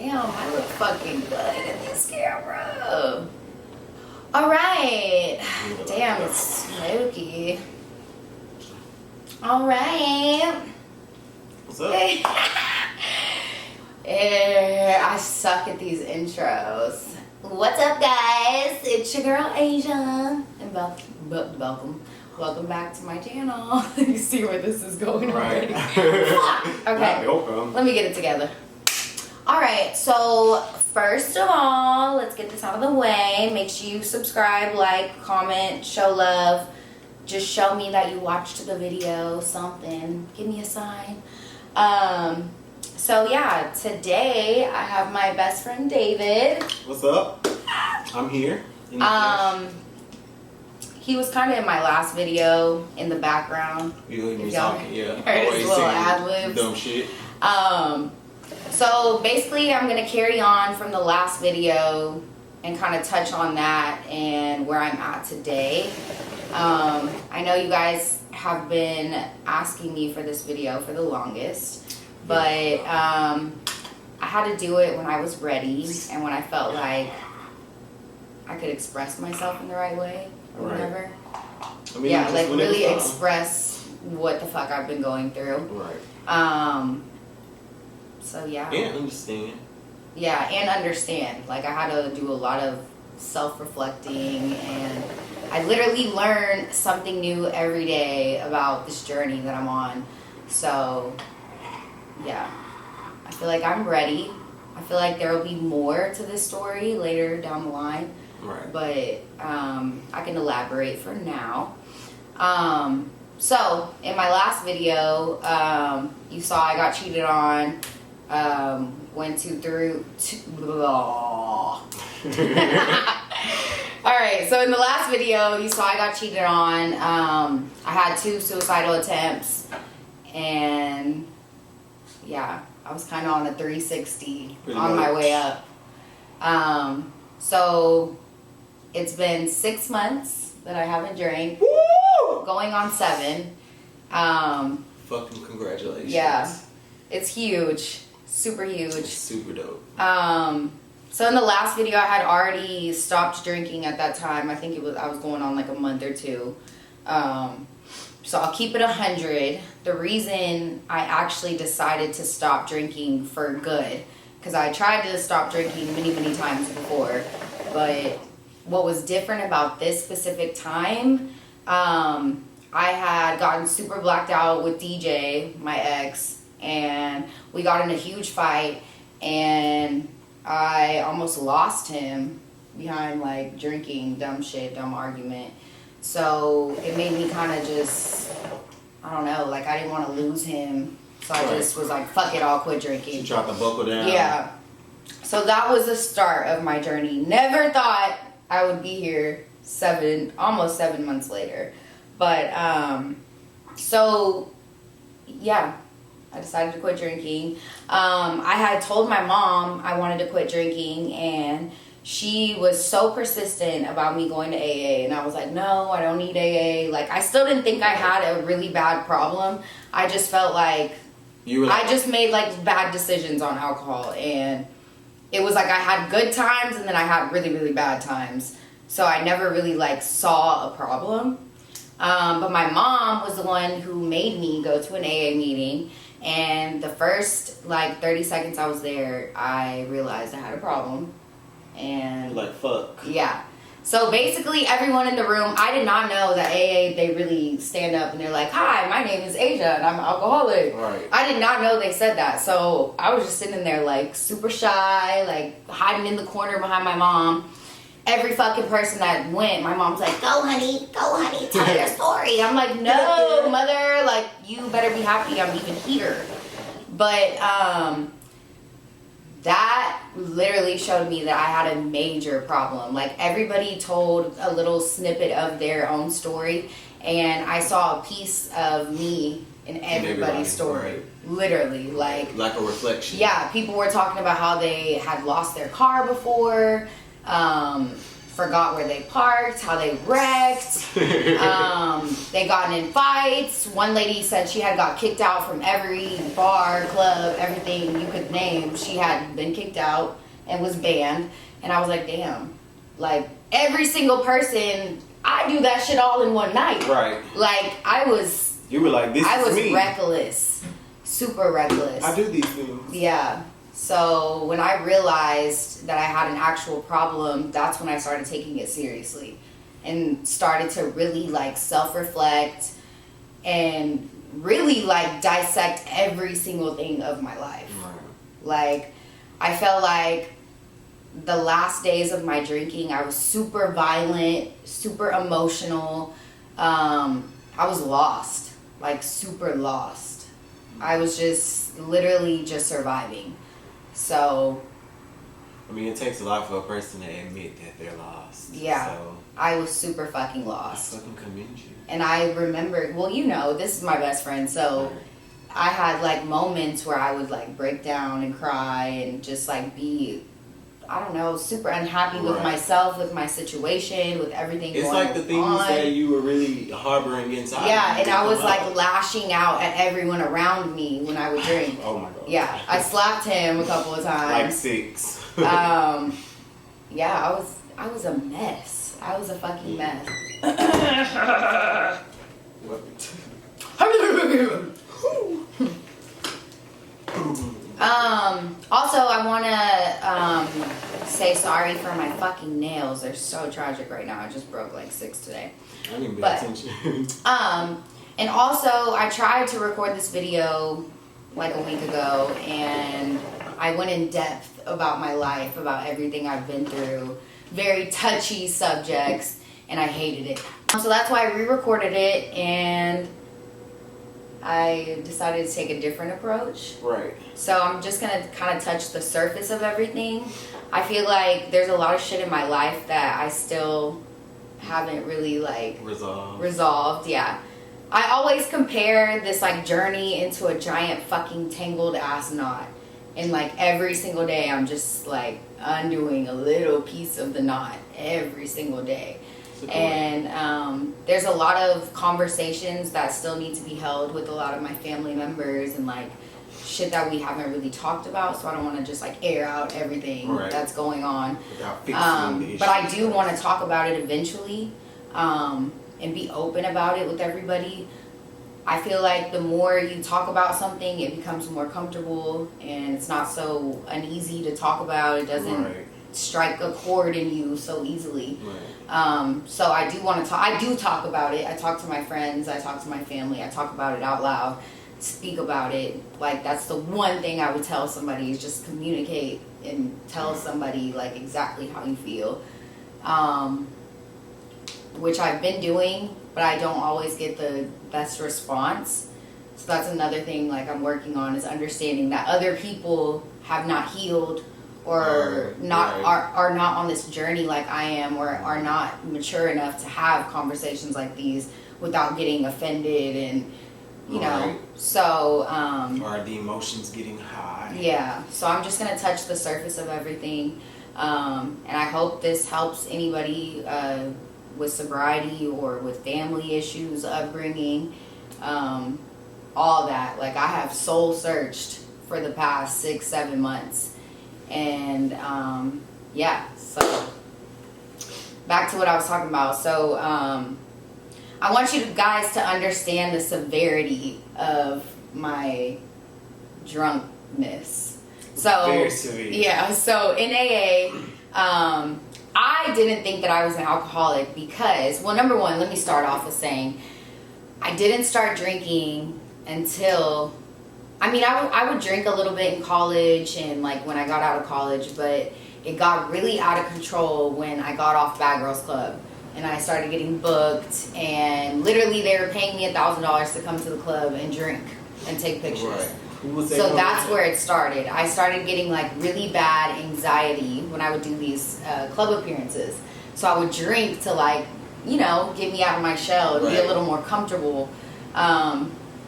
Damn, I look fucking good in this camera. Alright. Damn, it's smoky. Alright. What's up? I suck at these intros. What's up, guys? It's your girl Aysia, and welcome back to my channel. You see where this is going already? Okay, let me get it together. Alright, so first of all, let's get this out of the way. Make sure you subscribe, like, comment, show love. Just show me that you watched the video, something. Give me a sign. So yeah, today I have my best friend David. What's up? I'm here. He was kind of in my last video in the background. You heard me talking, yeah. Heard his little ad-libs. Dumb shit. So basically I'm gonna carry on from the last video and kind of touch on that and where I'm at today. I know you guys have been asking me for this video for the longest, but I had to do it when I was ready and when I felt like I could express myself in the right way or whatever. I mean, yeah, like really express what the fuck I've been going through. Right. So yeah. And understand. Yeah, and understand. Like I had to do a lot of self-reflecting, and I literally learn something new every day about this journey that I'm on. So yeah, I feel like I'm ready. I feel like there will be more to this story later down the line. Right. But I can elaborate for now. So in my last video, you saw I got cheated on. Alright, so in the last video, you saw I got cheated on. I had 2 suicidal attempts, and yeah, I was kind of on a 360 on my way up. So it's been 6 months that I haven't drank. Woo! Going on 7. Fucking congratulations. Yeah, it's huge. Super huge. Super dope. So in the last video, I had already stopped drinking at that time. I think I was going on like a month or 2. So I'll keep it 100. The reason I actually decided to stop drinking for good, because I tried to stop drinking many, many times before, but what was different about this specific time, I had gotten super blacked out with DJ, my ex, and we got in a huge fight, and I almost lost him behind like drinking, dumb shit, dumb argument. So it made me kind of just, I don't know, like I didn't want to lose him. So I just was like, fuck it, I'll quit drinking. You tried to buckle down. Yeah. So that was the start of my journey. Never thought I would be here almost 7 months later. But, so, yeah. I decided to quit drinking. I had told my mom I wanted to quit drinking, and she was so persistent about me going to AA, and I was like, no, I don't need AA. Like, I still didn't think I had a really bad problem. I just felt like I just made like bad decisions on alcohol, and it was like I had good times and then I had really, really bad times. So I never really like saw a problem. But my mom was the one who made me go to an AA meeting. And the first like 30 seconds I was there, I realized I had a problem. And like, fuck. Yeah. So basically everyone in the room, I did not know that AA, they really stand up and they're like, hi, my name is Aysia and I'm an alcoholic. Right. I did not know they said that. So I was just sitting there like super shy, like hiding in the corner behind my mom. Every fucking person that went, my mom's like, go honey, tell your story. I'm like, no, mother, like, you better be happy I'm even here. But that literally showed me that I had a major problem. Like, everybody told a little snippet of their own story, and I saw a piece of me in everybody's story. Right. Literally, like a reflection. Yeah, people were talking about how they had lost their car before. forgot where they parked, how they wrecked. They gotten in fights. One lady said she had got kicked out from every bar, club, everything you could name. She had been kicked out and was banned. And I was like, damn. Like, every single person, I do that shit all in one night. Right. Like, You were like, this is me. I was reckless. Super reckless. I do these things. Yeah. So when I realized that I had an actual problem, that's when I started taking it seriously and started to really like self-reflect and really like dissect every single thing of my life. Right. Like, I felt like the last days of my drinking, I was super violent, super emotional. I was lost, like super lost. I was just literally just surviving. So, I mean, it takes a lot for a person to admit that they're lost. Yeah. So, I was super fucking I lost. fucking commend you. And I remember, well, you know, this is my best friend, so Right. I had like moments where I would like break down and cry and just like be, I don't know, super unhappy with Right. myself, with my situation, with everything It's going like the things on. that you were really harboring inside. Yeah, you and I get was them like out. lashing out at everyone around me when I would drink. Oh my god. Yeah, I slapped him a couple of Like times. 6. Yeah, I was a mess. I was a fucking mess. Also, I want to say sorry for my fucking nails. They're so tragic right now. I just broke like 6 today. I didn't pay But- attention. And also, I tried to record this video like a week ago, and I went in depth about my life, about everything I've been through. Very touchy subjects, and I hated it. So that's why I re-recorded it, and I decided to take a different approach. Right. So I'm just gonna kind of touch the surface of everything. I feel like there's a lot of shit in my life that I still haven't really like resolved. Yeah. I always compare this like journey into a giant fucking tangled ass knot. And like every single day I'm just like undoing a little piece of the knot every single day. And there's a lot of conversations that still need to be held with a lot of my family members and like shit that we haven't really talked about. So I don't want to just like air out everything that's going on. Without fixing the issue. But I do want to talk about it eventually and be open about it with everybody. I feel like the more you talk about something, it becomes more comfortable and it's not so uneasy to talk about. It doesn't strike a chord in you so easily. So I do want to talk. I do talk about it. I talk to my friends. I talk to my family. I talk about it out loud. Speak about it. Like that's the one thing I would tell somebody is just communicate and tell somebody like exactly how you feel. Which I've been doing, but I don't always get the best response. So that's another thing like I'm working on is understanding that other people have not healed or not are not on this journey like I am or are not mature enough to have conversations like these without getting offended and you know. So are the emotions getting high? Yeah. So I'm just gonna touch the surface of everything. And I hope this helps anybody with sobriety or with family issues, upbringing, all that. Like I have soul searched for the past 6-7 months. And yeah, so back to what I was talking about. So I want you guys to understand the severity of my drunkenness. So very severe. Yeah, so in AA, I didn't think that I was an alcoholic because, well, number one, let me start off with saying I didn't start drinking until, I mean, I would drink a little bit in college and like when I got out of college, but it got really out of control when I got off Bad Girls Club and I started getting booked and literally they were paying me $1,000 to come to the club and drink and take pictures. Right. So that's where it started. I started getting like really bad anxiety when I would do these club appearances. So I would drink to like, you know, get me out of my shell and be a little more comfortable.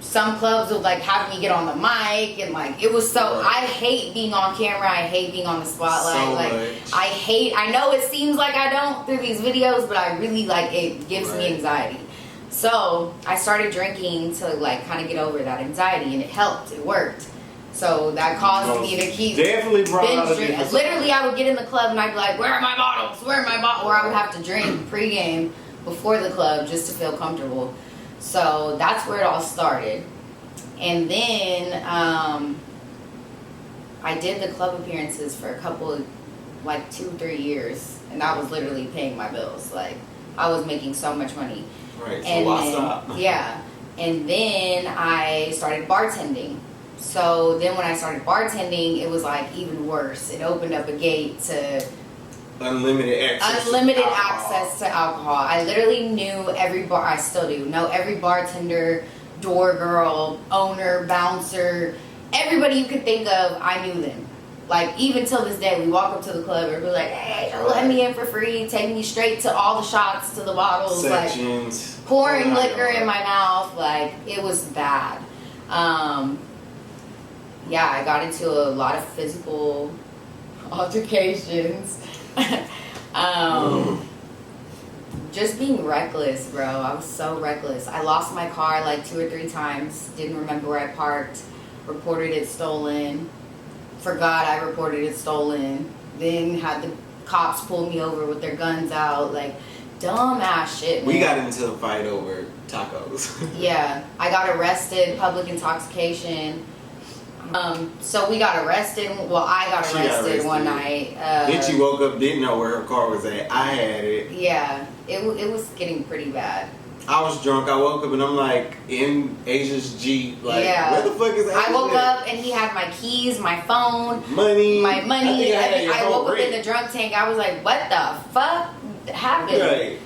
some clubs would like have me get on the mic, and like it was so. Right. I hate being on camera. I hate being on the spotlight. So like much. I know it seems like I don't through these videos, but I really like it gives me Right. anxiety. So I started drinking to like kind of get over that anxiety, and it helped. It worked. So that caused me to keep definitely brought out binge a drinking. different Literally, I would get in the club and I'd be like, "Where are my bottles? Where are my bottles?" Or I would have to drink pregame before the club just to feel comfortable. So that's where it all started. And then I did the club appearances for a couple of, like 2-3 years, and that was literally paying my bills. Like I was making so much money. Right, so And why then, stop? yeah. And then I started bartending. So then when I started bartending, it was like even worse. It opened up a gate to Unlimited access. access to alcohol. I literally knew every bar. I still do know every bartender, door girl, owner, bouncer, everybody you could think of. I knew them. Like even till this day, we walk up to the club and be like, "Hey, let me in for free. Take me straight to all the shots, to the bottles, Sections. like pouring liquor in my mouth. Like it was bad." Yeah, I got into a lot of physical altercations. Just being reckless, bro. I was so reckless. I lost my car like 2 or 3 times. Didn't remember where I parked. Reported it stolen. Forgot I reported it stolen. Then had the cops pull me over with their guns out. Like, dumb ass shit, man. We got into a fight over tacos. Yeah. I got arrested, public intoxication. So we got arrested. Well, I got She got arrested one arrested. night. Then she woke up, didn't know where her car was at. I had it. Yeah, it was getting pretty bad. I was drunk. I woke up and I'm like in Asia's Jeep. Like, Yeah. where the fuck is Asia? I woke up and he had my keys, my phone, Money. my money. I think I had your I whole woke up in rent. the drunk tank. I was like, what the fuck happened? Right.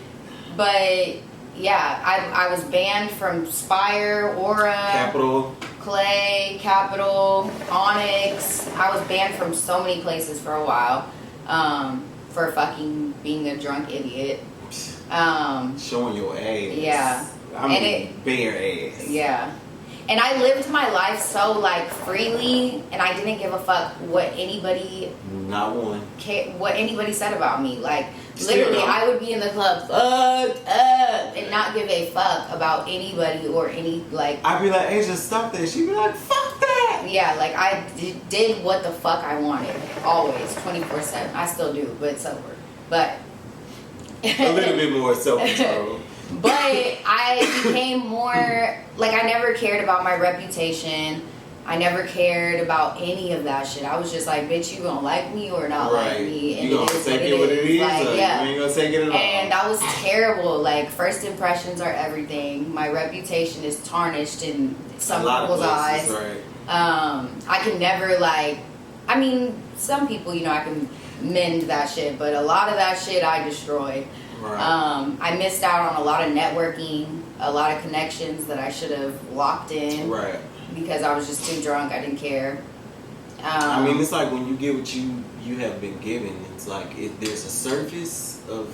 But yeah, I was banned from Spire, Aura, Capital. Clay, Capital, Onyx. I was banned from so many places for a while for fucking being a drunk idiot. Showing your ass. Yeah. I mean, bare ass. Yeah. And I lived my life so like freely, and I didn't give a fuck what anybody Not one. what anybody said about me. Like Still literally, don't. I would be in the club fucked up and not give a fuck about anybody or any like. I'd be like, Asia, stop that. She'd be like, fuck that. Yeah, like I did what the fuck I wanted, always, 24/7. I still do, but sober. But A little bit more self-control. But I became more, like I never cared about my reputation. I never cared about any of that shit. I was just like, bitch, you gonna like me or not like me? And you gonna take it what it is, Like, or yeah. you ain't gonna take it at all. And that was terrible. Like, first impressions are everything. My reputation is tarnished in some A lot of people's eyes. places, right. I can never like, I mean, some people, you know, I can mend that shit, but a lot of that shit I destroyed. Right. I missed out on a lot of networking, a lot of connections that I should have locked in Right. because I was just too drunk. I didn't care. I mean, it's like when you get what you have been given, it's like there's a surface of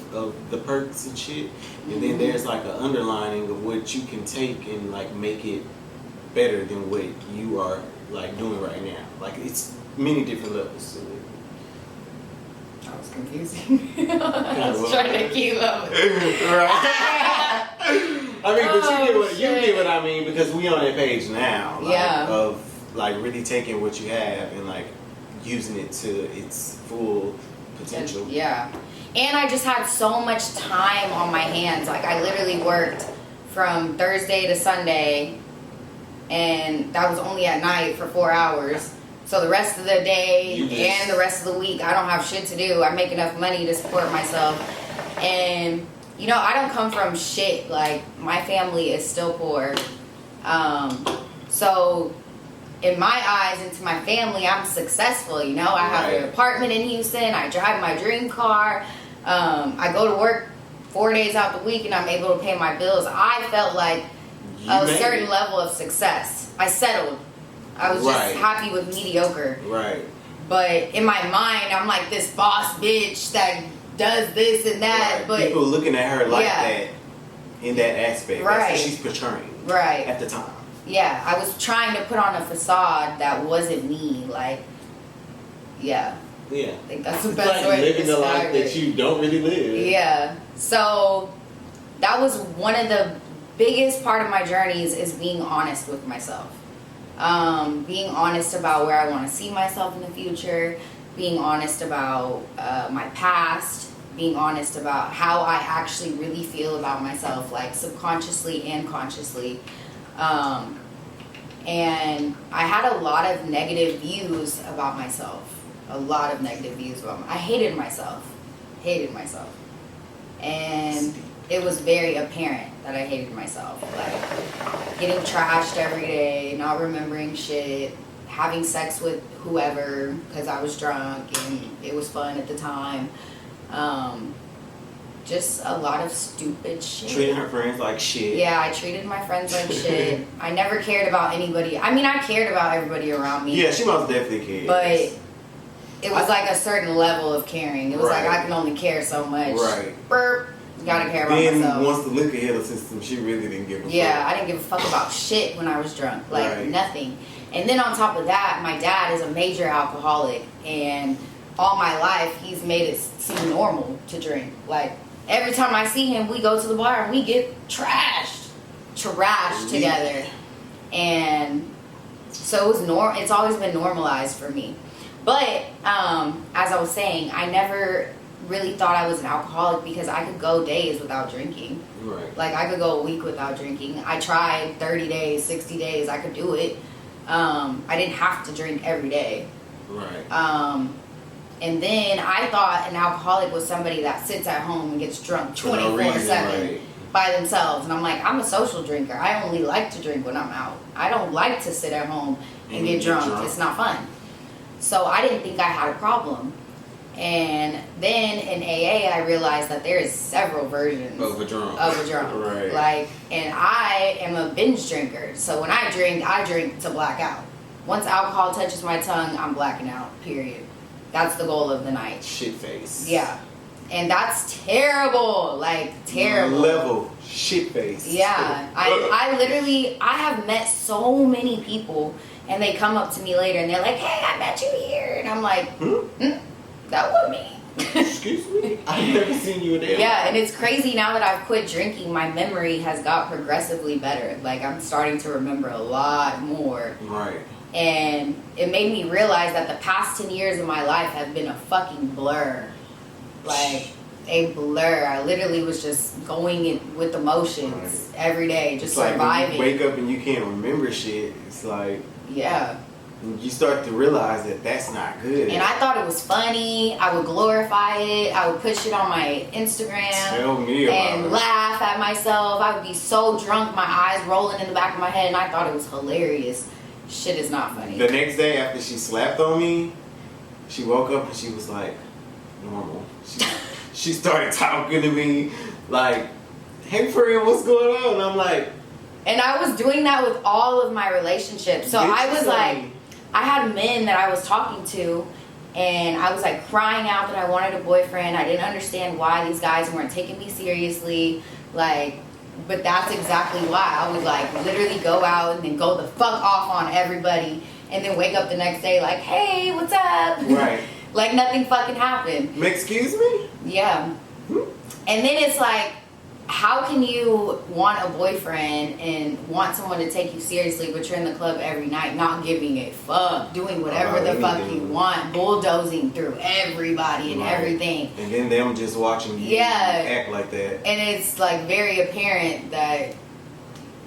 the perks and shit, and then there's like an underlining of what you can take and like make it better than what you are like doing right now. Like it's many different levels to it. That was confusing. I was trying to keep up. Right. I mean, but Oh, you get what I mean, because we on that page now. Like, Yeah. Of like really taking what you have and like using it to its full potential. Yeah. And I just had so much time on my hands. Like I literally worked from Thursday to Sunday, and that was only at night for 4 hours. So the rest of the day and the rest of the week, I don't have shit to do. I make enough money to support myself. And, you know, I don't come from shit. Like, my family is still poor. So, in my eyes and to my family, I'm successful, you know. I have an apartment in Houston. I drive my dream car. I go to work 4 days out the week, and I'm able to pay my bills. I felt like a certain level of success. I settled. I was just happy with mediocre. Right. But in my mind, I'm like this boss bitch that does this and that. Right. But people looking at her like that in that aspect. Right. That's what she's portraying. Right. At the time. Yeah, I was trying to put on a facade that wasn't me. Like, yeah. Yeah. I think that's the It's best like way to living a describe life it. that you don't really live. Yeah. So that was one of the biggest part of my journeys is being honest with myself. Being honest about where I want to see myself in the future. Being honest about my past. Being honest about how I actually really feel about myself, like subconsciously and consciously. And I had a lot of negative views about myself. A lot of negative views about I hated myself. And it was very apparent that I hated myself. Like getting trashed every day, not remembering shit, having sex with whoever because I was drunk and it was fun at the time. Just a lot of stupid shit. Treating her friends like shit. Yeah, I treated my friends like shit. I never cared about anybody. I mean, I cared about everybody around me. Yeah, she most definitely cared. But it was like a certain level of caring. It was like I can only care so much. Right. Burp. Gotta care about then myself. Once the liquor hit her system, she really didn't give a fuck. Yeah, I didn't give a fuck about shit when I was drunk. Like, nothing. And then on top of that, my dad is a major alcoholic. And all my life, he's made it seem normal to drink. Like, every time I see him, we go to the bar and we get trashed together. And so it was it's always been normalized for me. But as I was saying, I never really thought I was an alcoholic because I could go days without drinking. Right. Like I could go a week without drinking. I tried 30 days, 60 days. I could do it. I didn't have to drink every day. Right. And then I thought an alcoholic was somebody that sits at home and gets drunk 24/7 by themselves. And I'm like, I'm a social drinker. I only like to drink when I'm out. I don't like to sit at home and get drunk. It's not fun. So I didn't think I had a problem. And then in AA, I realized that there is several versions of a drunk. Right. Like, and I am a binge drinker. So when I drink to black out. Once alcohol touches my tongue, I'm blacking out, period. That's the goal of the night. Shit face. Yeah. And that's terrible. Like, terrible. Level shit face. Yeah. I have met so many people and they come up to me later and they're like, hey, I met you here. And I'm like, that wasn't me. Excuse me? I've never seen you in there. Yeah, and it's crazy now that I've quit drinking, my memory has got progressively better. Like, I'm starting to remember a lot more. Right. And it made me realize that the past 10 years of my life have been a fucking blur. Like, a blur. I literally was just going with emotions every day, just it's surviving. Like when you wake up and you can't remember shit, it's like... Yeah. You start to realize that that's not good. And I thought it was funny. I would glorify it. I would put shit on my Instagram. Tell me about and laugh at myself. I would be so drunk, my eyes rolling in the back of my head, and I thought it was hilarious. Shit is not funny. The next day after she slapped on me, she woke up and she was like, normal. She started talking to me like, hey friend, what's going on? And I'm like... And I was doing that with all of my relationships. So I was like... I had men that I was talking to, and I was like crying out that I wanted a boyfriend. I didn't understand why these guys weren't taking me seriously. Like, but that's exactly why. I would like literally go out and then go the fuck off on everybody, and then wake up the next day like, hey, what's up? Right. Like nothing fucking happened. Excuse me? Yeah. And then it's like, how can you want a boyfriend and want someone to take you seriously, but you're in the club every night, not giving a fuck, doing whatever the fuck you want, bulldozing through everybody and everything. And then them just watching you act like that. And it's like very apparent that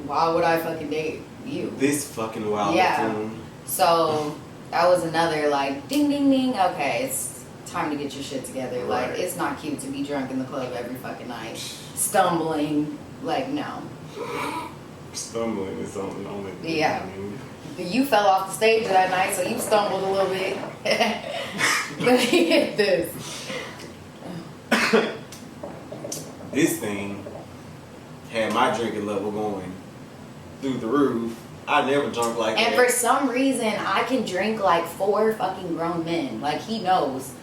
why would I fucking date you? This fucking wild buffoon. So that was another like ding ding ding. Okay, it's time to get your shit together. Right. Like, it's not cute to be drunk in the club every fucking night. Stumbling. Like, no. Stumbling is something only. Yeah. You fell off the stage that night, so you stumbled a little bit. Let me hit this. This thing had my drinking level going through the roof. I never drunk like that. And for some reason, I can drink like 4 fucking grown men. Like, he knows.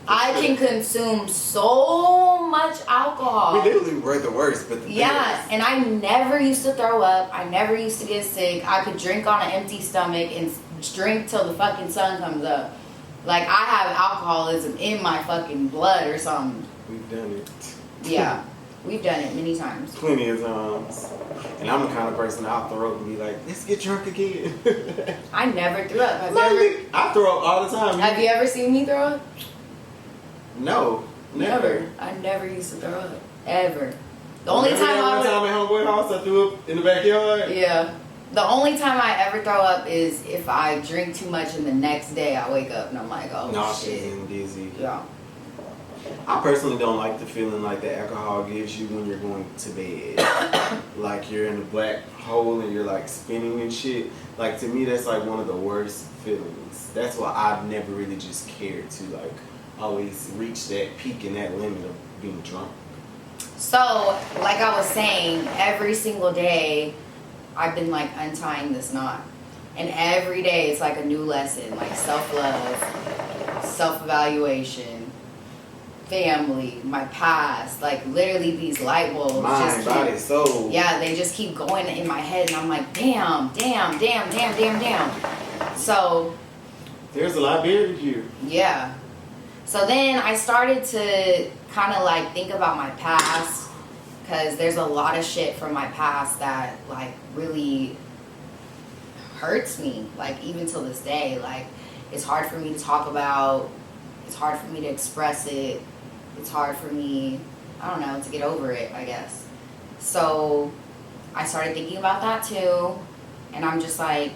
I can consume so much alcohol. We literally were the worst, but and I never used to throw up. I never used to get sick. I could drink on an empty stomach and drink till the fucking sun comes up. Like, I have alcoholism in my fucking blood or something. We've done it. Yeah, we've done it many times. Plenty of times. And I'm the kind of person I'll throw up and be like, let's get drunk again. I never threw up. I throw up all the time. Have you ever seen me throw up? No, never. I never used to throw up. Ever. The only time I at Homeboy House, I threw up in the backyard? Yeah. The only time I ever throw up is if I drink too much and the next day I wake up and I'm like, oh, nauseous shit. and dizzy. Yeah. I personally don't like the feeling like the alcohol gives you when you're going to bed. Like you're in a black hole and you're like spinning and shit. Like, to me, that's like one of the worst feelings. That's why I've never really just cared to like always reach that peak and that limit of being drunk. So, like I was saying, every single day I've been like untying this knot. And every day it's like a new lesson, like self-love, self-evaluation, family, my past, like literally these light bulbs. Mind, body, soul. Yeah, they just keep going in my head and I'm like, damn. So there's a lot buried here. Yeah. So then I started to kind of like think about my past, because there's a lot of shit from my past that like really hurts me, like even till this day. Like, it's hard for me to talk about, it's hard for me to express it, it's hard for me, I don't know, to get over it, I guess. So I started thinking about that too, and I'm just like,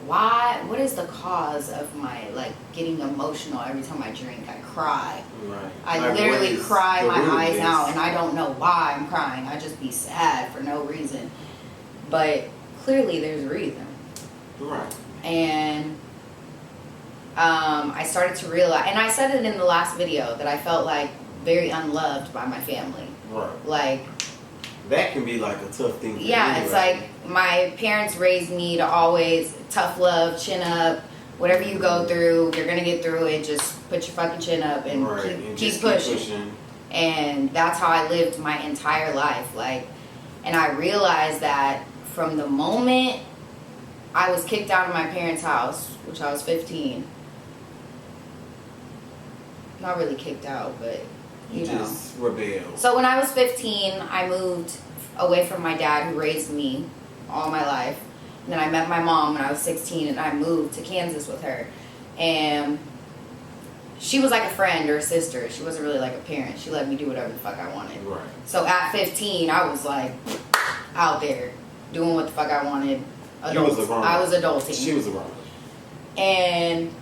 what is the cause of my like getting emotional every time I drink? I cry. Right. I like, literally cry my eyes this? out, and I don't know why I'm crying. I just be sad for no reason. But clearly there's a reason. Right. And I started to realize, and I said it in the last video, that I felt like very unloved by my family. Right. Like, that can be like a tough thing. Yeah, it's like my parents raised me to always tough love, chin up. Whatever you go through, you're gonna get through it. Just put your fucking chin up and keep pushing. And that's how I lived my entire life. Like, and I realized that from the moment I was kicked out of my parents' house, which I was 15. Not really kicked out, but you know. Just rebelled. So when I was 15, I moved away from my dad, who raised me all my life. And then I met my mom when I was 16, and I moved to Kansas with her. And she was like a friend or a sister. She wasn't really like a parent. She let me do whatever the fuck I wanted. Right. So at 15, I was like out there doing what the fuck I wanted. I was adulting. She was a grown. And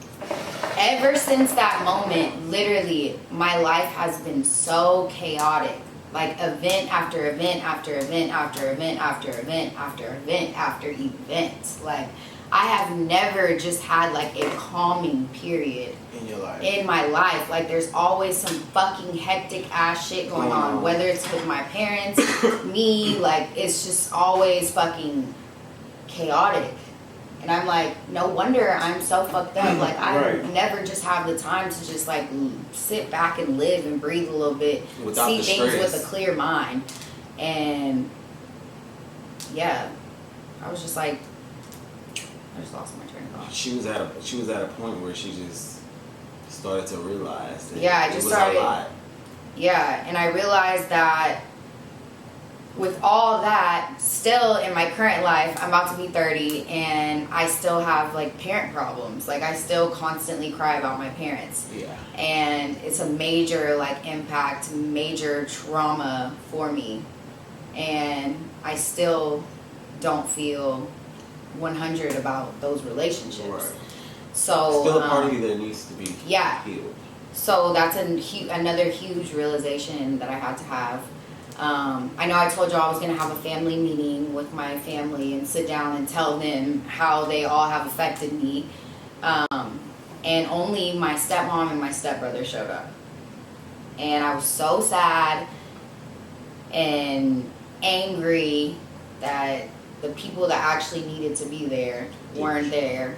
ever since that moment, literally, my life has been so chaotic. Like, event after event after event after event after event after event after event. Like, I have never just had like a calming period in your life. In my life. Like, there's always some fucking hectic ass shit going on. Whether it's with my parents, me, like, it's just always fucking chaotic. And I'm like, no wonder I'm so fucked up. Like, I never just have the time to just like sit back and live and breathe a little bit, without see things stress. with a clear mind. And yeah, I was just like, I just lost my train of thought. She was at a point where she just started to realize that I just started. A lot. Yeah, and I realized that with all that, still in my current life, I'm about to be 30, and I still have like parent problems. Like, I still constantly cry about my parents. Yeah. And it's a major like impact, major trauma for me. And I still don't feel 100 about those relationships. Right. So still a part of you that needs to be healed. So that's another huge realization that I had to have. I know I told you I was going to have a family meeting with my family and sit down and tell them how they all have affected me. And only my stepmom and my stepbrother showed up. And I was so sad and angry that the people that actually needed to be there weren't there.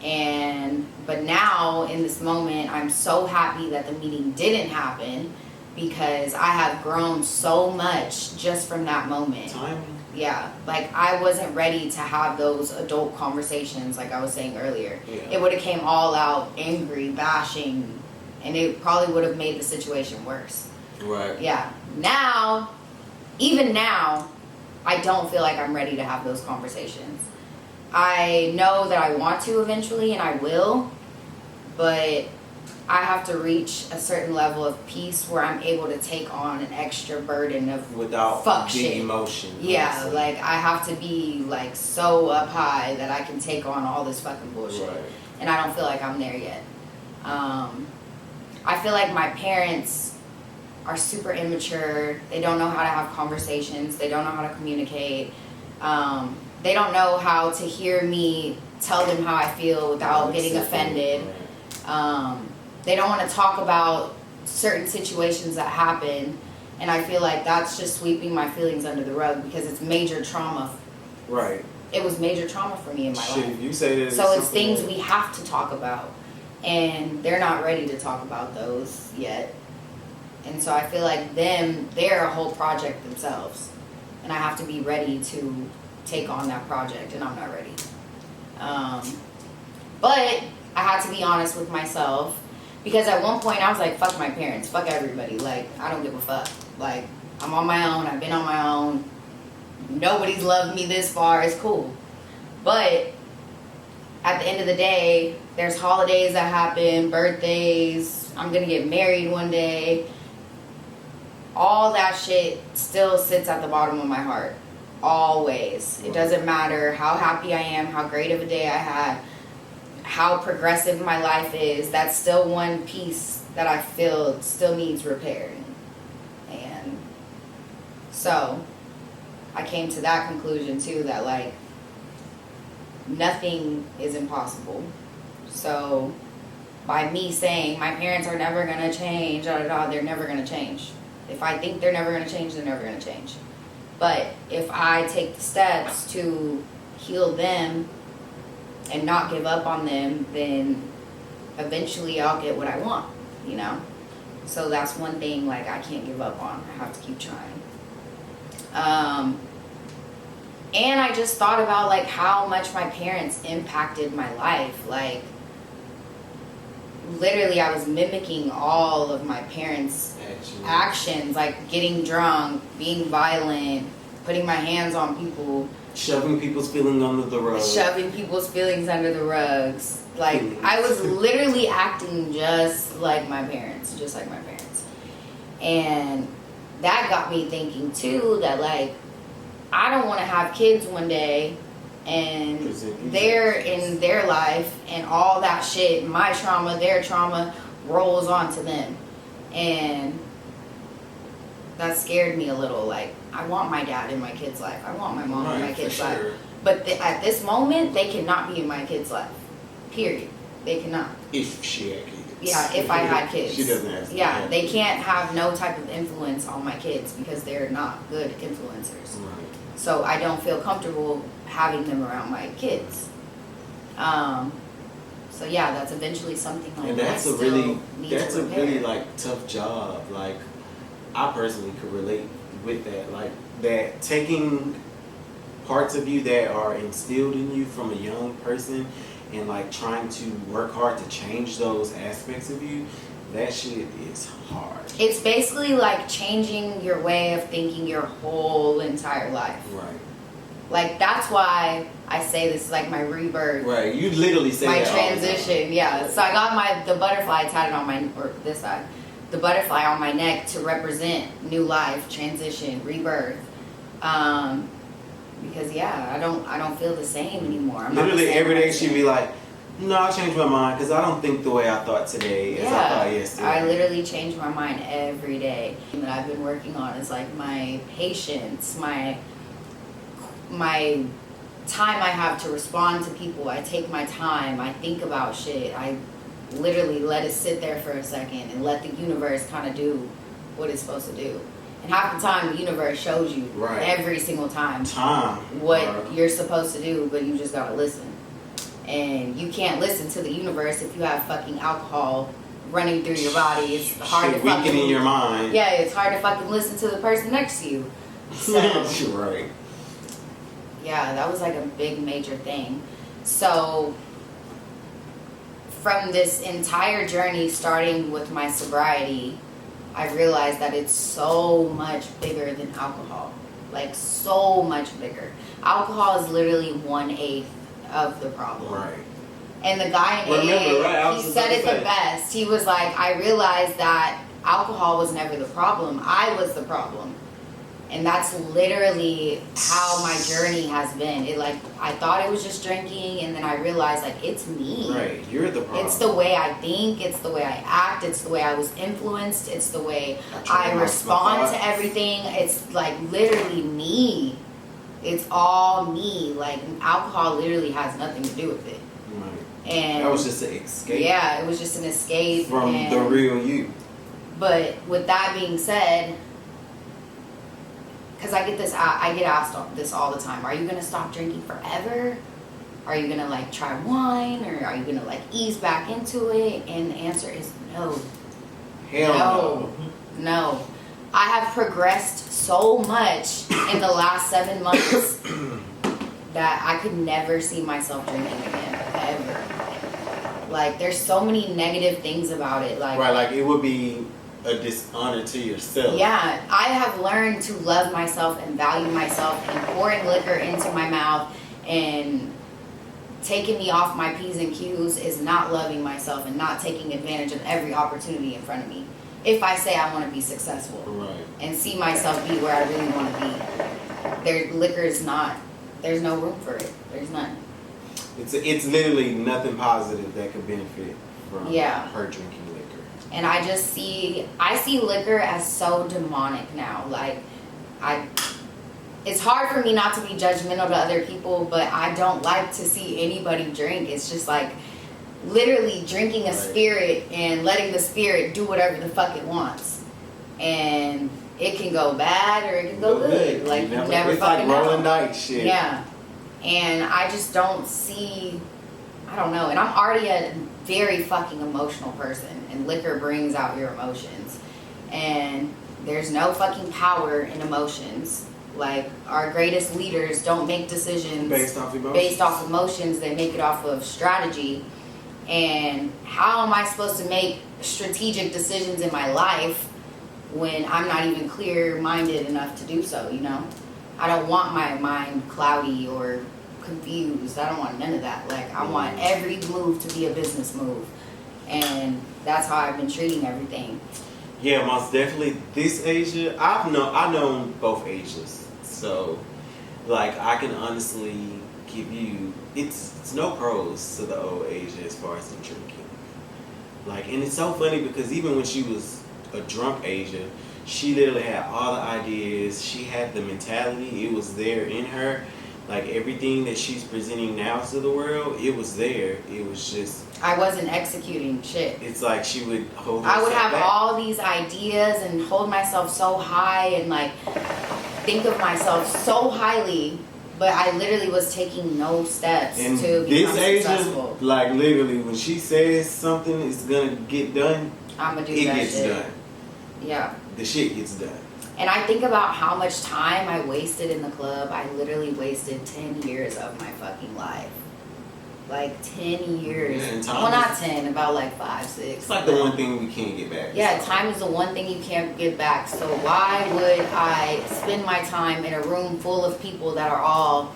But now in this moment, I'm so happy that the meeting didn't happen, because I have grown so much just from that moment. Timing. Yeah, like I wasn't ready to have those adult conversations, like I was saying earlier. Yeah. It would have came all out angry, bashing, and it probably would have made the situation worse. Right. Yeah. Now, even now, I don't feel like I'm ready to have those conversations. I know that I want to eventually, and I will, but I have to reach a certain level of peace where I'm able to take on an extra burden of without fuck big shit. emotion. Yeah, honestly. like I have to be like so up high that I can take on all this fucking bullshit. Right. And I don't feel like I'm there yet. I feel like my parents are super immature. They don't know how to have conversations. They don't know how to communicate. They don't know how to hear me tell them how I feel without getting offended. They don't want to talk about certain situations that happen, and I feel like that's just sweeping my feelings under the rug, because it's major trauma. Right. It was major trauma for me in my life. You say that. So it's things we have to talk about, and they're not ready to talk about those yet. And so I feel like they're a whole project themselves, and I have to be ready to take on that project, and I'm not ready. But I had to be honest with myself, because at one point I was like, fuck my parents, fuck everybody, like I don't give a fuck, like I'm on my own, I've been on my own, nobody's loved me this far, it's cool. But at the end of the day, there's holidays that happen, birthdays, I'm gonna get married one day. All that shit still sits at the bottom of my heart, always. It doesn't matter how happy I am, how great of a day I had, how progressive my life is, that's still one piece that I feel still needs repairing. And so I came to that conclusion too, that like nothing is impossible. So by me saying my parents are never gonna change, they're never gonna change. If I think they're never gonna change, they're never gonna change. But if I take the steps to heal them and not give up on them, then eventually I'll get what I want, you know? So that's one thing like I can't give up on. I have to keep trying. And I just thought about like how much my parents impacted my life. Like literally I was mimicking all of my parents' actions, like getting drunk, being violent, putting my hands on people, shoving people's feelings under the rug. Like I was literally acting just like my parents. And that got me thinking too, that like I don't want to have kids one day and they're in their life and all that shit, my trauma, their trauma rolls onto them. And that scared me a little. Like I want my dad in my kid's life. I want my mom in my kid's life. But at this moment, they cannot be in my kid's life. Period. They cannot. If she had kids. Yeah, if I had kids. She doesn't have to. Yeah, they can't have no type of influence on my kids because they're not good influencers. Right. So I don't feel comfortable having them around my kids. So yeah, that's eventually something like and that's a really like tough job. Like I personally could relate with that. Like that taking parts of you that are instilled in you from a young person and like trying to work hard to change those aspects of you, that shit is hard. It's basically like changing your way of thinking your whole entire life. Right. Like that's why I say this is like my rebirth. Right. You literally say my that transition. Yeah. So I got the butterfly tatted on this side, the butterfly on my neck to represent new life, transition, rebirth. Because I don't feel the same anymore. I'm literally not the same every day person. she'd be like, no, I changed my mind because I don't think the way I thought today as I thought yesterday. I literally change my mind every day. That I've been working on is like my patience, my time I have to respond to people. I take my time. I think about shit. I literally let it sit there for a second and let the universe kind of do what it's supposed to do. And half the time, the universe shows you every single time what you're supposed to do, but you just gotta listen. And you can't listen to the universe if you have fucking alcohol running through your body. It's hard to fucking... weakening your mind. Yeah, it's hard to fucking listen to the person next to you. So, right. yeah, that was like a big major thing. So from this entire journey, starting with my sobriety, I realized that it's so much bigger than alcohol. Like, so much bigger. Alcohol is literally 1/8 of the problem. Right. And the guy in AA, he said it the best. He was like, I realized that alcohol was never the problem. I was the problem. And that's literally how my journey has been. It like, I thought it was just drinking, and then I realized like, it's me. Right, you're the problem. It's the way I think, it's the way I act, it's the way I was influenced, it's the way I respond to everything. It's like literally me. It's all me. Like, alcohol literally has nothing to do with it. Right. And that was just an escape. Yeah, it was just an escape from the real you. But with that being said, because I get asked this all the time. Are you gonna stop drinking forever? Are you gonna like try wine, or are you gonna like ease back into it? And the answer is no. Hell no. I have progressed so much in the last 7 months that I could never see myself drinking again, ever. Like, there's so many negative things about it. Like, right, like it would be a dishonor to yourself. Yeah, I have learned to love myself and value myself, and pouring liquor into my mouth and taking me off my P's and Q's is not loving myself and not taking advantage of every opportunity in front of me. If I say I want to be successful, right, and see myself be where I really want to be, liquor is not, there's no room for it. There's none. It's literally nothing positive that could benefit from her drinking liquor. And I see liquor as so demonic now. Like, it's hard for me not to be judgmental to other people, but I don't like to see anybody drink. It's just like literally drinking a spirit and letting the spirit do whatever the fuck it wants. And it can go bad or it can go good. Like, you never it's fucking like rolling know. dice shit. Yeah. And I just don't see, I don't know. And I'm already a very fucking emotional person, and liquor brings out your emotions. And there's no fucking power in emotions. Like, our greatest leaders don't make decisions based off emotions. They make it off of strategy. And how am I supposed to make strategic decisions in my life when I'm not even clear-minded enough to do so, you know? I don't want my mind cloudy or confused. I don't want none of that. Like, I want every move to be a business move. And that's how I've been treating everything. Yeah, most definitely. This Aysia, I've known both Aysias. So, like, I can honestly give you, it's no pros to the old Aysia as far as the drinking. Like, and it's so funny because even when she was a drunk Aysia, she literally had all the ideas. She had the mentality. It was there in her. Like, everything that she's presenting now to the world, it was there. It was just, I wasn't executing shit. It's like she would hold herself I would have back. all these ideas and hold myself so high and like think of myself so highly, but I literally was taking no steps and to become successful. Like, literally, when she says something is gonna get done, I'm gonna do it that gets shit. done. Yeah. The shit gets done. And I think about how much time I wasted in the club. I literally wasted 10 years of my fucking life. Like 10 years. Yeah, well, not 10, about like 5, 6. It's like the one thing we can't get back. Yeah, time is the one thing you can't get back. So why would I spend my time in a room full of people that are all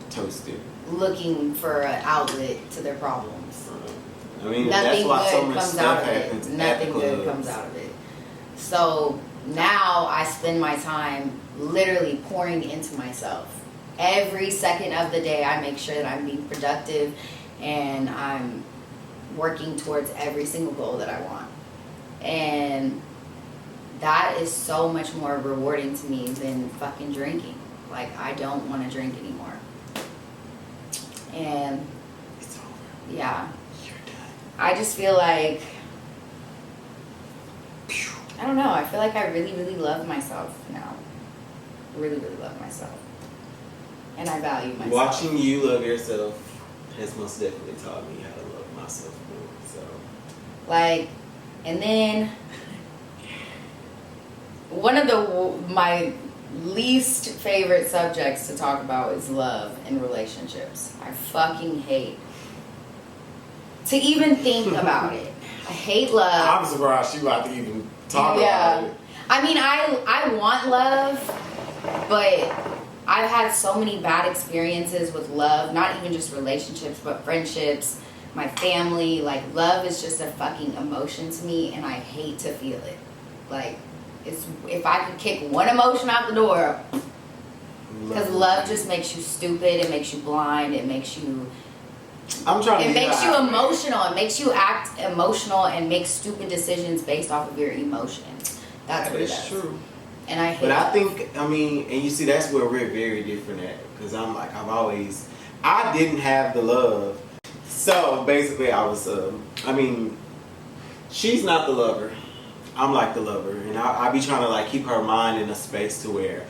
toasted, looking for an outlet to their problems? I mean, nothing that's why good so much comes stuff out of happens. it. Nothing good comes out of it. So now I spend my time literally pouring into myself. Every second of the day, I make sure that I'm being productive and I'm working towards every single goal that I want. And that is so much more rewarding to me than fucking drinking. Like, I don't want to drink anymore. And it's over. Yeah. You're done. I just feel like, I don't know, I feel like I really, really love myself now. Really, really love myself. And I value myself. Watching you love yourself has most definitely taught me how to love myself more. So, like, and then one of my least favorite subjects to talk about is love and relationships. I fucking hate to even think about it. I hate love. I'm surprised you about to even talk about it. I mean, I want love, but I've had so many bad experiences with love, not even just relationships, but friendships, my family. Like, love is just a fucking emotion to me, and I hate to feel it. Like, if I could kick one emotion out the door, because love just makes you stupid, it makes you blind, it makes you emotional, it makes you act emotional and make stupid decisions based off of your emotions. That's what it does. True. And I hate But love. I think, I mean, and you see, that's where we're very different at. Because I'm like, I didn't have the love. So basically, she's not the lover. I'm like the lover. And I be trying to like keep her mind in a space to where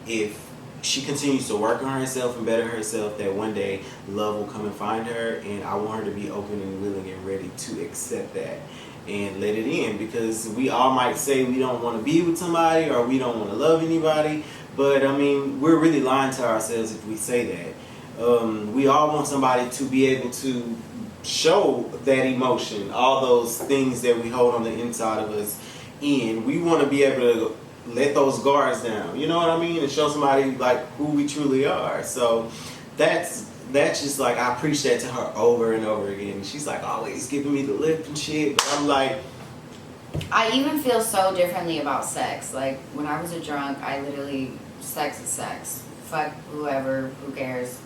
if she continues to work on herself and better herself, that one day love will come and find her. And I want her to be open and willing and ready to accept that and let it in, because we all might say we don't want to be with somebody or we don't want to love anybody, but I mean, we're really lying to ourselves if we say that. We all want somebody to be able to show that emotion, all those things that we hold on the inside of us in. We want to be able to let those guards down, you know what I mean, and show somebody like who we truly are. So that's just like, I preach that to her over and over again. She's like always giving me the lip and shit. But I'm like, I even feel so differently about sex. Like, when I was a drunk, I literally, sex is sex. Fuck whoever, who cares?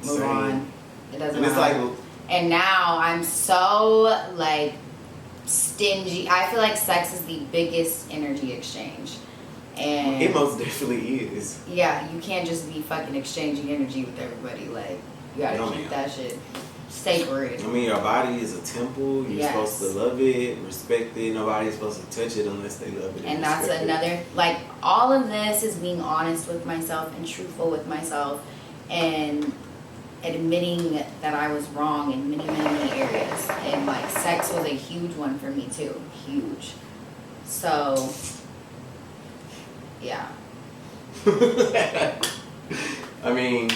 Move same. On. It doesn't and matter. It's like, and now I'm so like stingy. I feel like sex is the biggest energy exchange. And it most definitely is. Yeah, you can't just be fucking exchanging energy with everybody. Like, you gotta keep that shit sacred. I mean, your body is a temple. You're supposed to love it, respect it. Nobody's supposed to touch it unless they love it. And that's another, like, all of this is being honest with myself and truthful with myself and admitting that I was wrong in many, many areas. And, like, sex was a huge one for me, too. Huge. So, yeah. I mean,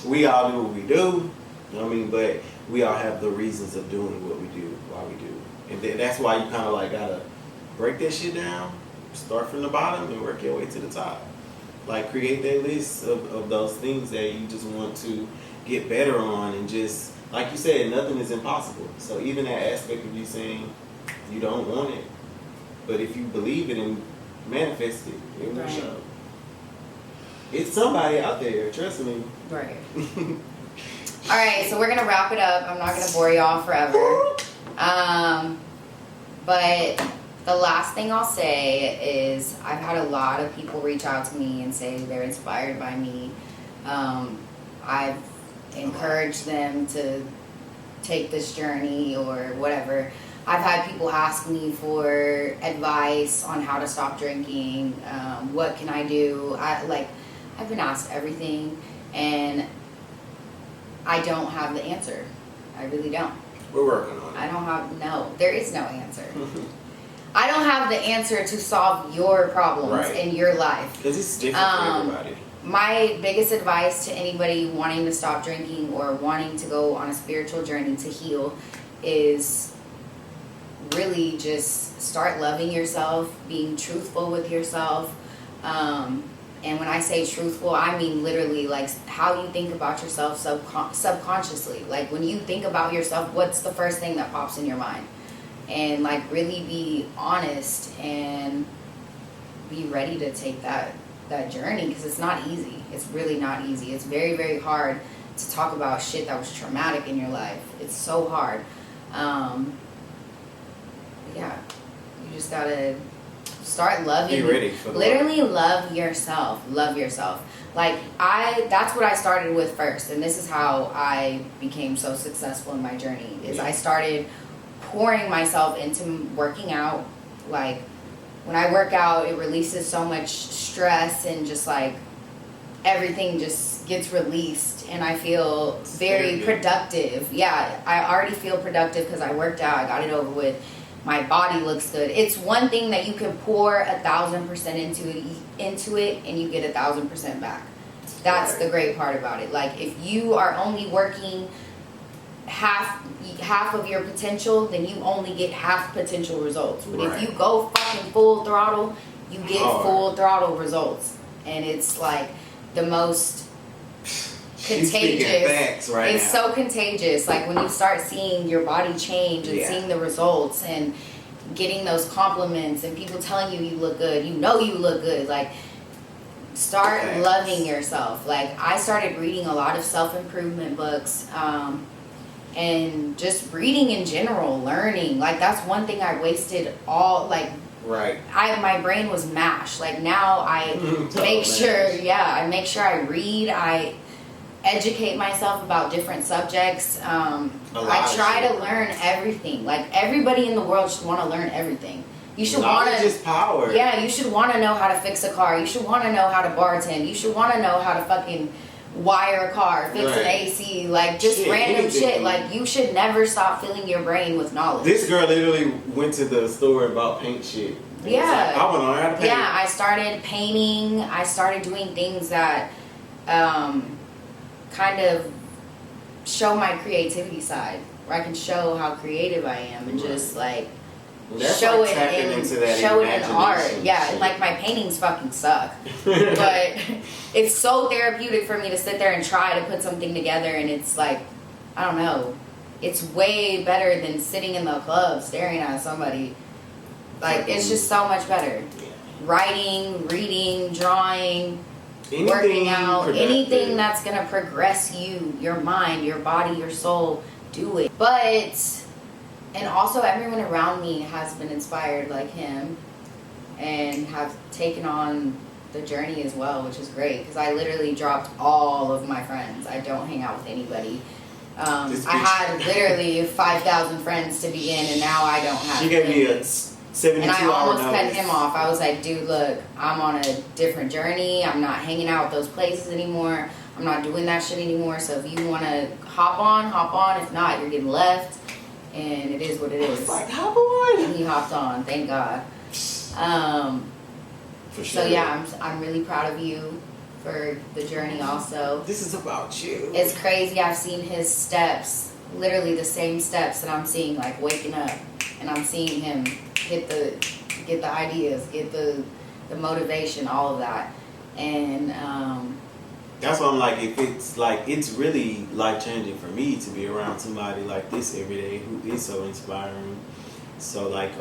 we all do what we do. I mean, but we all have the reasons of doing what we do, why we do. And that's why you kind of like gotta break that shit down, start from the bottom and work your way to the top. Like, create that list of those things that you just want to get better on, and just, like you said, nothing is impossible. So even that aspect of you saying you don't want it, but if you believe it and manifest it, it will show. It's somebody out there, trust me. Right. All right, so we're gonna wrap it up. I'm not gonna bore y'all forever. But the last thing I'll say is I've had a lot of people reach out to me and say they're inspired by me. I've encouraged them to take this journey or whatever. I've had people ask me for advice on how to stop drinking. What can I do? I've been asked everything, and I don't have the answer. I really don't. We're working on it. There is no answer. I don't have the answer to solve your problems in your life. Because it's different for everybody. My biggest advice to anybody wanting to stop drinking or wanting to go on a spiritual journey to heal is really just start loving yourself, being truthful with yourself. And when I say truthful, I mean literally like how you think about yourself subconsciously. Like, when you think about yourself, what's the first thing that pops in your mind? And like really be honest and be ready to take that journey, because it's not easy. It's really not easy. It's very, very hard to talk about shit that was traumatic in your life. It's so hard. Yeah, you just gotta start loving. Be ready for the literally love yourself. Love yourself. Like, that's what I started with first, and this is how I became so successful in my journey. Is I started pouring myself into working out. Like, when I work out, it releases so much stress and just like everything just gets released and I feel very Very productive. Yeah, I already feel productive because I worked out, I got it over with. My body looks good. It's one thing that you can pour 1,000% into it and you get 1,000% back. That's the great part about it. Like if you are only working half of your potential, then you only get half potential results. But if you go fucking full throttle, you get full throttle results. And it's like the most contagious. Facts right it's now. so contagious. Like when you start seeing your body change and seeing the results and getting those compliments and people telling you look good, you look good. Like start loving yourself. Like I started reading a lot of self-improvement books, and just reading in general, learning. Like that's one thing I wasted all like. My brain was mashed. Like now I make sure I read, I educate myself about different subjects. I try to learn everything. Like everybody in the world should want to learn everything. You should want to just power. Yeah, you should want to know how to fix a car. You should want to know how to bartend. You should want to know how to fucking wire a car, fix an AC, like just random shit. Like you should never stop filling your brain with knowledge. This girl literally went to the store and bought paint shit. Yeah, like, I want to learn how to paint. Yeah, I started painting. I started doing things that kind of show my creativity side, where I can show how creative I am and just like show it in art. Yeah, and like my paintings fucking suck, but it's so therapeutic for me to sit there and try to put something together, and it's like, I don't know, it's way better than sitting in the club staring at somebody. Like it's just so much better. Writing, reading, drawing, working out, anything that's gonna progress you, your mind, your body, your soul, do it. But and also everyone around me has been inspired like him and have taken on the journey as well, which is great because I literally dropped all of my friends. I don't hang out with anybody. I had literally 5,000 friends to begin, and now I don't have. She gave me a 72 and I almost hour cut him off. I was like, dude, look, I'm on a different journey. I'm not hanging out with those places anymore. I'm not doing that shit anymore. So if you want to hop on. If not, you're getting left. And it is what it is. Like, hop on. And he hopped on, thank God. For sure. So yeah, I'm really proud of you for the journey also. This is about you. It's crazy. I've seen his steps, literally the same steps that I'm seeing, like waking up. And I'm seeing him get the ideas, get the motivation, all of that. And that's why I'm like, if it's like, it's really life changing for me to be around somebody like this every day who is so inspiring. So like,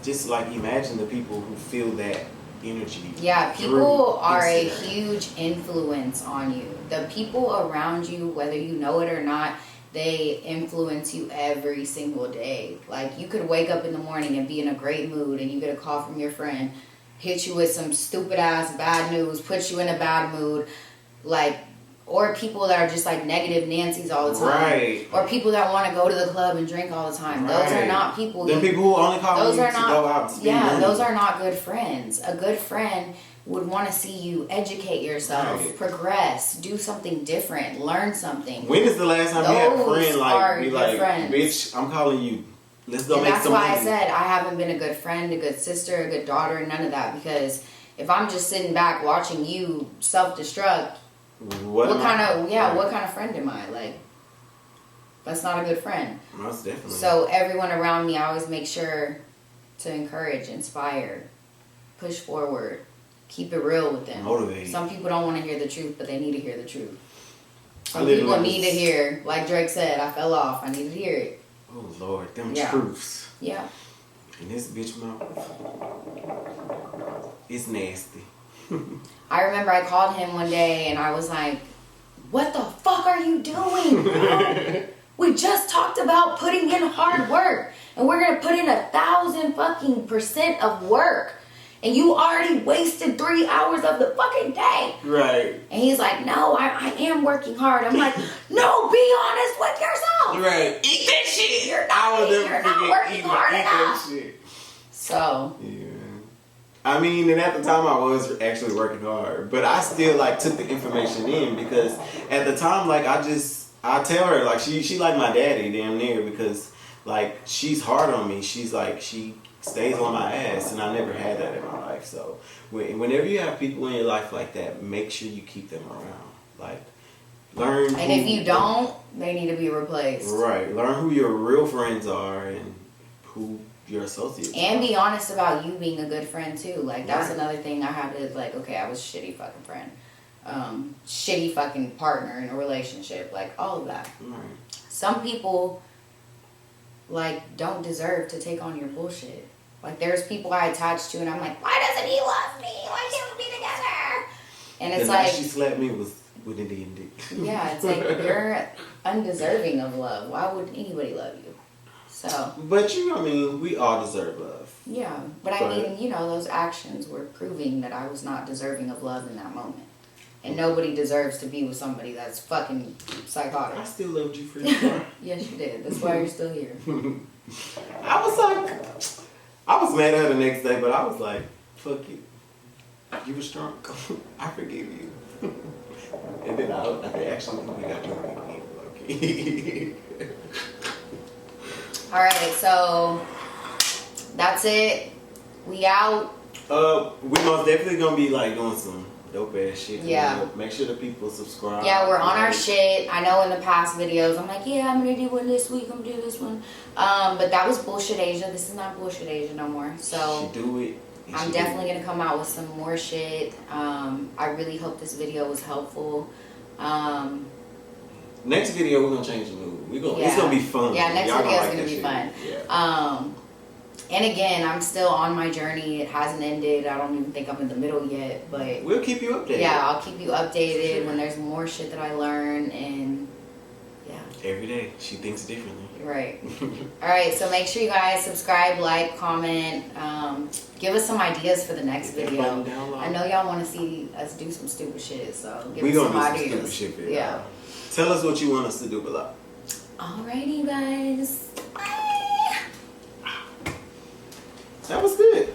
just like imagine the people who feel that energy. Yeah, people are a huge influence on you. The people around you, whether you know it or not, they influence you every single day. Like you could wake up in the morning and be in a great mood and you get a call from your friend, hit you with some stupid ass bad news, put you in a bad mood, like, or people that are just like negative Nancy's all the time. Right. Or people that want to go to the club and drink all the time. Right. Those are not people. Them people who only call you to go out and spend money. Those are not good friends. A good friend would want to see you educate yourself, progress, do something different, learn something. When is the last time you had a friend like be like, friends. bitch, I'm calling you. Let's go make some money. That's why I said I haven't been a good friend, a good sister, a good daughter, none of that. Because if I'm just sitting back watching you self-destruct, what kind of friend am I? Like, that's not a good friend. Most definitely. So everyone around me, I always make sure to encourage, inspire, push forward. Keep it real with them. Motivate. Some people don't want to hear the truth, but they need to hear the truth. Some people need to hear, like Drake said, I fell off. I needed to hear it. Oh, Lord. Them truths. Yeah. And this bitch mouth, it's nasty. I remember I called him one day and I was like, what the fuck are you doing, bro? We just talked about putting in hard work. And we're going to put in 1,000% of work. And you already wasted 3 hours of the fucking day. Right. And he's like, no, I am working hard. I'm like, no, be honest with yourself. Right. Eat that shit. You're not working hard enough. That shit. So. Yeah. I mean, and at the time I was actually working hard, but I still like took the information in because at the time, like I tell her like she like my daddy damn near because like she's hard on me. She's like she stays on my ass, and I never had that in my life. So whenever you have people in your life like that, make sure you keep them around. Like learn. And if you don't, they need to be replaced. Right. Learn who your real friends are and who your associates and are. be honest about you being a good friend too. Like that's Right. another thing I had to like. Okay, I was a shitty fucking friend, shitty fucking partner in a relationship. Like all of that. Right. Some people like don't deserve to take on your bullshit. Like there's people I attach to, and I'm like, why doesn't he love me? Why can't we be together? And it's The night like she slapped me was with an D&D. yeah, it's like you're undeserving of love. Why would anybody love you? So. But I mean, we all deserve love. Yeah, but I mean, you know, those actions were proving that I was not deserving of love in that moment. And nobody deserves to be with somebody that's fucking psychotic. I still loved you for your Yes, you did. That's why you're still here. I was mad at her the next day, but I was like, fuck you. You were strong. I forgive you. And then I actually think we got drunk again. Okay. Alright, so that's it. We out. We most definitely gonna be like doing some dope ass shit. Yeah. Make sure the people subscribe. Yeah, we're on our shit. I know in the past videos, I'm like, yeah, I'm gonna do one this week, I'm gonna do this one. But that was bullshit Asia. This is not bullshit Asia no more. So She do it. I'm definitely gonna come out with some more shit. I really hope this video was helpful. Next video we're gonna change the mood. It's gonna be fun. Yeah, next Y'all video is like gonna that be shit. fun. Yeah. And again, I'm still on my journey. It hasn't ended. I don't even think I'm in the middle yet, but We'll keep you updated. yeah, I'll keep you updated when there's more shit that I learn. And yeah, Every day she thinks differently. right. All right, so make sure you guys subscribe, like, comment, give us some ideas for the next video. I know y'all want to see us do some stupid shit, so give We us gonna some do ideas. some stupid shit. Yeah. Tell us what you want us to do below. Alrighty, guys. Bye. That was good.